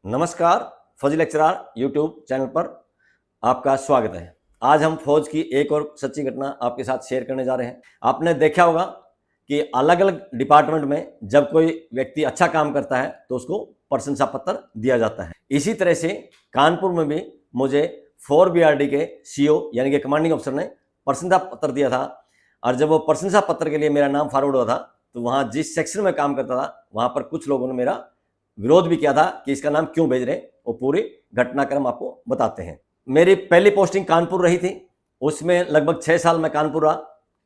नमस्कार, फौजी lecturer YouTube channel पर आपका स्वागत है। आज हम फौज की एक और सच्ची घटना आपके साथ शेयर करने जा रहे हैं। आपने देखा होगा कि अलग अलग डिपार्टमेंट में जब कोई व्यक्ति अच्छा काम करता है तो उसको प्रशंसा पत्र दिया जाता है। इसी तरह से कानपुर में भी मुझे 4BRD के सीओ यानी कि कमांडिंग अफसर ने प्रशंसा पत्र दिया था। और जब वो प्रशंसा पत्र के लिए मेरा नाम फॉरवर्ड हुआ था तो वहाँ जिस सेक्शन में काम करता था वहाँ पर कुछ लोगों ने मेरा विरोध भी किया था कि इसका नाम क्यों भेज रहे हैं। वो पूरी घटनाक्रम आपको बताते हैं। मेरी पहली पोस्टिंग कानपुर रही थी, उसमें लगभग 6 साल मैं कानपुर रहा।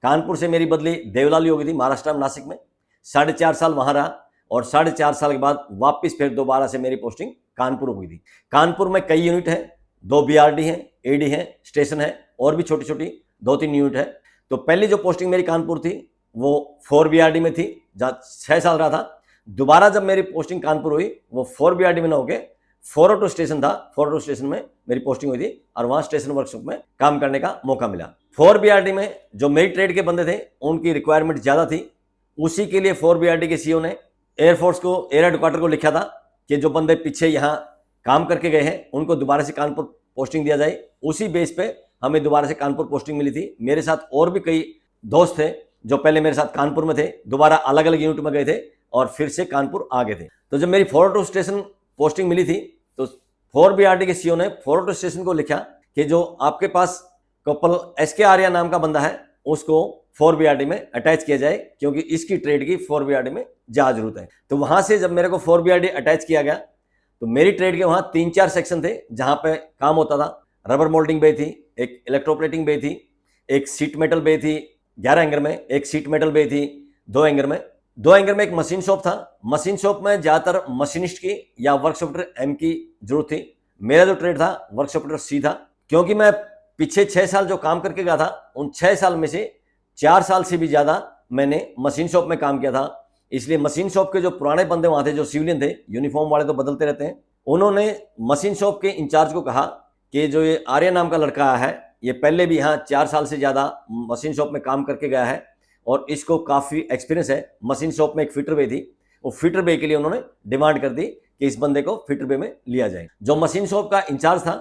कानपुर से मेरी बदली देवलाली हो गई थी महाराष्ट्र में, नासिक में 4.5 साल वहां रहा और 4.5 साल के बाद वापस फिर दोबारा से मेरी पोस्टिंग कानपुर हो गई थी। कानपुर में कई यूनिट है, 2 BRD है, AD है, स्टेशन है और भी छोटी छोटी 2-3 यूनिट है। तो पहली जो पोस्टिंग मेरी कानपुर थी वो 4BRD में थी, जहाँ 6 साल रहा था। दोबारा जब मेरी पोस्टिंग कानपुर हुई वो 4BRD में न होके 402 स्टेशन था। 402 स्टेशन में मेरी पोस्टिंग हुई थी और वहां स्टेशन वर्कशॉप में काम करने का मौका मिला। 4BRD में जो मेरी ट्रेड के बंदे थे उनकी रिक्वायरमेंट ज्यादा थी। उसी के लिए 4BRD के सीईओ ने एयरफोर्स को, एयर हेडक्वार्टर को लिखा था कि जो बंदे पीछे यहाँ काम करके गए हैं उनको दोबारा से कानपुर पोस्टिंग दिया जाए। उसी बेस पे हमें दोबारा से कानपुर पोस्टिंग मिली थी। मेरे साथ और भी कई दोस्त थे जो पहले मेरे साथ कानपुर में थे, दोबारा अलग अलग यूनिट में गए थे और फिर से कानपुर आ गए थे। तो जब मेरी 402 स्टेशन पोस्टिंग मिली थी तो 4BRD के सीईओ ने 402 स्टेशन को लिखा कि जो आपके पास कपल SK आर्या नाम का बंदा है उसको 4BRD में अटैच किया जाए, क्योंकि इसकी ट्रेड की 4BRD में ज्यादा जरूरत है। तो वहां से जब मेरे को 4BRD अटैच किया गया तो मेरी ट्रेड के वहां 3-4 सेक्शन थे जहां पे काम होता था। रबर मोल्डिंग बे थी, एक इलेक्ट्रोप्लेटिंग बे थी, एक सीट मेटल बे थी 11 एंगर में, एक सीट मेटल बे थी 2 एंगर में, 2 एंगर में एक मशीन शॉप था। मशीन शॉप में ज्यादातर मशीनिस्ट की या वर्कशॉप M की जरूरत थी। मेरा जो ट्रेड था वर्कशॉप C था, क्योंकि मैं पीछे 6 साल जो काम करके गया था उन 6 साल में से 4 साल से भी ज्यादा मैंने मशीन शॉप में काम किया था। इसलिए मशीन शॉप के जो पुराने बंदे वहां थे, जो सिविलियन थे, यूनिफॉर्म वाले तो बदलते रहते हैं, उन्होंने मशीन शॉप के इंचार्ज को कहा कि जो ये आर्य नाम का लड़का है ये पहले भी यहाँ 4 साल से ज्यादा मशीन शॉप में काम करके गया है और इसको काफी एक्सपीरियंस है। मशीन शॉप में एक फिटर बे थी, वो फिटर बे के लिए उन्होंने डिमांड कर दी कि इस बंदे को फिटर बे में लिया जाए। जो मशीन शॉप का इंचार्ज था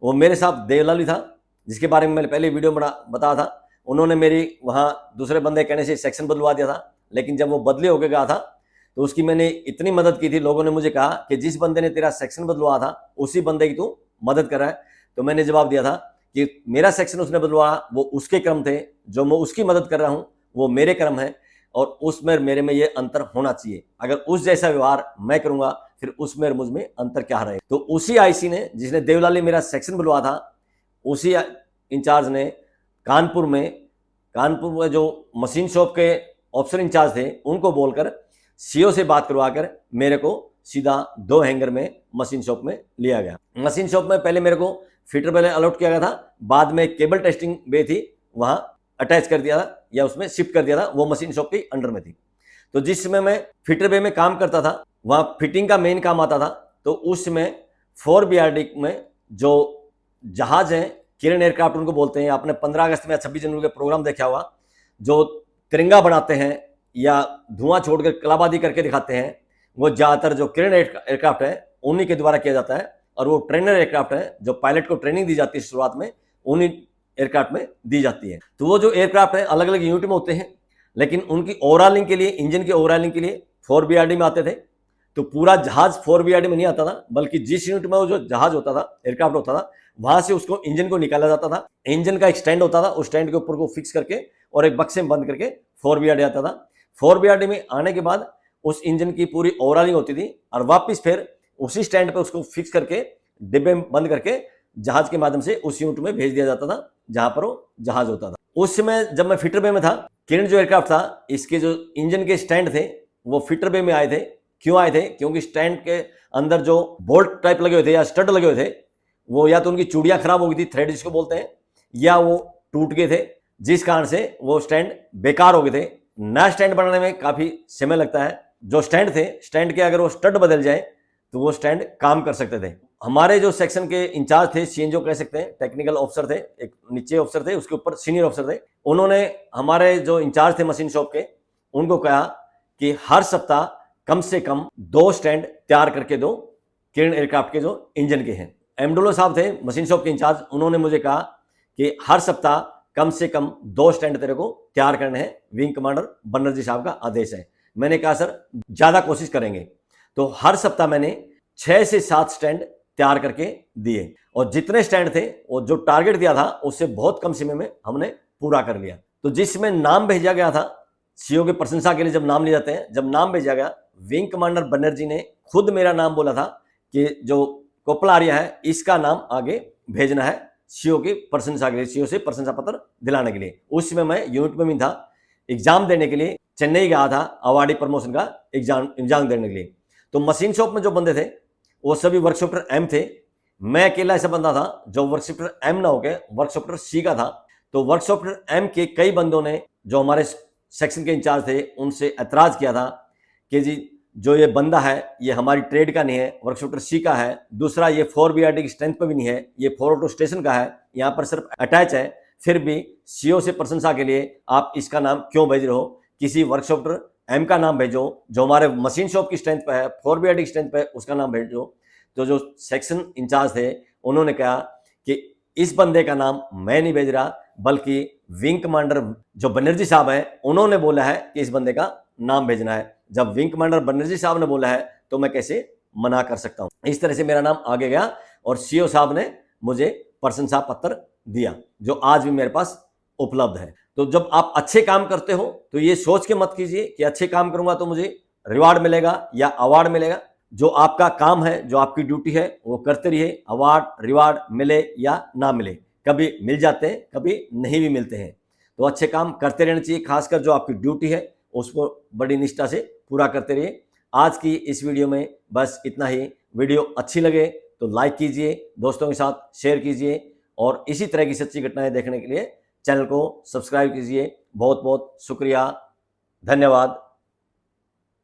वो मेरे साथ देवलाली था, जिसके बारे में मैंने पहले वीडियो में बताया था। उन्होंने मेरी वहां दूसरे बंदे कहने से सेक्शन बदलवा दिया था, लेकिन जब वो बदले होके गया था तो उसकी मैंने इतनी मदद की थी। लोगों ने मुझे कहा कि जिस बंदे ने तेरा सेक्शन बदलवा था उसी बंदे की तू मदद कर रहा है। तो मैंने जवाब दिया था कि मेरा सेक्शन उसने बदलवाया वो उसके क्रम थे, जो मैं उसकी मदद कर रहा हूं वो मेरे कर्म है और उसमें मेरे में ये अंतर होना चाहिए। अगर उस जैसा व्यवहार मैं करूंगा फिर उसमें और मुझ में अंतर क्या रहे। तो उसी IC ने, जिसने देवलाली मेरा सेक्शन बुलवा था, उसी इंचार्ज ने कानपुर में जो मशीन शॉप के ऑफिसर इंचार्ज थे उनको बोलकर सीईओ से बात करवाकर मेरे को सीधा 2 हैंगर में मशीन शॉप में लिया गया। मशीन शॉप में पहले मेरे को फिटर पहले अलॉट किया गया था, बाद में केबल टेस्टिंग बे थी वहां अटैच कर दिया था या उसमें शिफ्ट कर दिया था, वो मशीन शॉप के अंडर में थी। तो जिस समय मैं फिटर बे में काम करता था वहां फिटिंग का मेन काम आता था। तो उस समय 4BRD में जो जहाज है, किरण एयरक्राफ्ट उनको बोलते हैं, आपने 15 अगस्त में 26 जनवरी के प्रोग्राम देखा होगा, जो तिरंगा बनाते हैं या धुआं छोड़कर कलाबाजी करके दिखाते हैं, वो ज्यादातर जो किरण एयरक्राफ्ट है उन्हीं के द्वारा किया जाता है। और वो ट्रेनर एयरक्राफ्ट है, जो पायलट को ट्रेनिंग दी जाती है शुरुआत में, उन्हीं एयरक्राफ्ट में दी जाती है। तो वो जो एयरक्राफ्ट है अलग अलग यूनिट में होते हैं, लेकिन उनकी ओवरऑलिंग के लिए, इंजन की ओवरऑलिंग के लिए 4BRD में आते थे। तो पूरा जहाज 4BRD में नहीं आता था, बल्कि जिस यूनिट में वो जो जहाज होता था, एयरक्राफ्ट होता था, वहां से उसको इंजन को निकाला जाता था। इंजन का एक स्टैंड होता था, उस स्टैंड के ऊपर को फिक्स करके और एक बक्से में बंद करके 4BRD आता था। 4BRD में आने के बाद उस इंजन की पूरी ओवरऑलिंग होती थी और वापिस फिर उसी स्टैंड पे उसको फिक्स करके डिब्बे में बंद करके जहाज के माध्यम से उस यूनिट में भेज दिया जाता था जहां पर वो जहाज होता था। उस समय जब मैं फिटर बे में था, किरण जो एयरक्राफ्ट था, इसके जो इंजन के स्टैंड थे वो फिटर बे में आए थे। क्यों आए थे? क्योंकि स्टैंड के अंदर जो बोल्ट टाइप लगे हुए थे या स्टड लगे हुए थे, वो या तो उनकी चूड़ियां खराब हो गई थी, थ्रेड जिसको बोलते हैं, या वो टूट गए थे, जिस कारण से वो स्टैंड बेकार हो गए थे। नया स्टैंड बनाने में काफी समय लगता है। जो स्टैंड थे, स्टैंड के अगर वो स्टड बदल जाए तो वो स्टैंड काम कर सकते थे। हमारे जो सेक्शन के इंचार्ज थे, CNO कह सकते हैं, टेक्निकल ऑफिसर थे, एक नीचे ऑफिसर थे, उसके ऊपर सीनियर ऑफिसर थे, उन्होंने हमारे जो इंचार्ज थे मशीन शॉप के, उनको कहा कि हर सप्ताह कम से कम 2 स्टैंड तैयार करके दो किरण एयरक्राफ्ट के जो इंजन के हैं। एमडोलो साहब थे मशीन शॉप के इंचार्ज, उन्होंने मुझे कहा कि हर सप्ताह कम से कम 2 स्टैंड तेरे को तैयार करने हैं, विंग कमांडर बनर्जी साहब का आदेश है। मैंने कहा सर ज़्यादा कोशिश करेंगे। तो हर सप्ताह मैंने 6 से 7 स्टैंड तैयार करके दिए और जितने स्टैंड थे वो जो टारगेट दिया था उससे बहुत कम समय में हमने पूरा कर लिया। तो जिसमें नाम भेजा गया था सीओ की प्रशंसा के लिए, जब नाम लिए जाते हैं, जब नाम भेजा गया, विंग कमांडर बनर्जी ने खुद मेरा नाम बोला था कि जो कोपल आर्या है इसका नाम आगे भेजना है सीओ की प्रशंसा के लिए, सीओ से प्रशंसा पत्र दिलाने के लिए। उस समय मैं यूनिट में भी था, एग्जाम देने के लिए चेन्नई गया था, अवार्डी प्रमोशन का एग्जाम देने के लिए। तो मशीन शॉप में जो बंदे थे वो सभी वर्कशॉपर एम थे। मैं अकेला ऐसा बंदा था जो वर्कशॉपर एम ना होकर वर्कशॉपर सी का था। तो वर्कशॉपर एम के कई बंदों ने जो हमारे सेक्शन के इंचार्ज थे उनसे ऐतराज किया था कि जी जो ये बंदा है ये हमारी ट्रेड का नहीं है, वर्कशॉपर सी का है। दूसरा ये 4 BRT की स्ट्रेंथ पे भी नहीं है, ये 4 ऑटो स्टेशन का है, यहाँ पर सिर्फ अटैच है। फिर भी सीओ से प्रशंसा के लिए आप इसका नाम क्यों भेज रहे हो? किसी वर्कशॉपर एम का नाम भेजो जो हमारे मशीन शॉप की स्ट्रेंथ पे है, 4 BRT की स्ट्रेंथ पे है, उसका नाम भेजो। तो जो सेक्शन इंचार्ज थे उन्होंने कहा कि इस बंदे का नाम मैं नहीं भेज रहा, बल्कि विंग कमांडर जो बनर्जी साहब है उन्होंने बोला है कि इस बंदे का नाम भेजना है। जब विंग कमांडर बनर्जी साहब ने बोला है तो मैं कैसे मना कर सकता हूं? इस तरह से मेरा नाम आगे गया और सीओ साहब ने मुझे प्रशंसा पत्र दिया जो आज भी मेरे पास उपलब्ध है। तो जब आप अच्छे काम करते हो तो ये सोच के मत कीजिए कि अच्छे काम करूंगा तो मुझे रिवार्ड मिलेगा या अवार्ड मिलेगा। जो आपका काम है, जो आपकी ड्यूटी है, वो करते रहिए। अवार्ड रिवार्ड मिले या ना मिले, कभी मिल जाते हैं, कभी नहीं भी मिलते हैं। तो अच्छे काम करते रहना चाहिए, खासकर जो आपकी ड्यूटी है उसको बड़ी निष्ठा से पूरा करते रहिए। आज की इस वीडियो में बस इतना ही। वीडियो अच्छी लगे तो लाइक कीजिए, दोस्तों के साथ शेयर कीजिए और इसी तरह की सच्ची घटनाएं देखने के लिए चैनल को सब्सक्राइब कीजिए। बहुत बहुत शुक्रिया, धन्यवाद,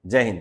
जय हिंद।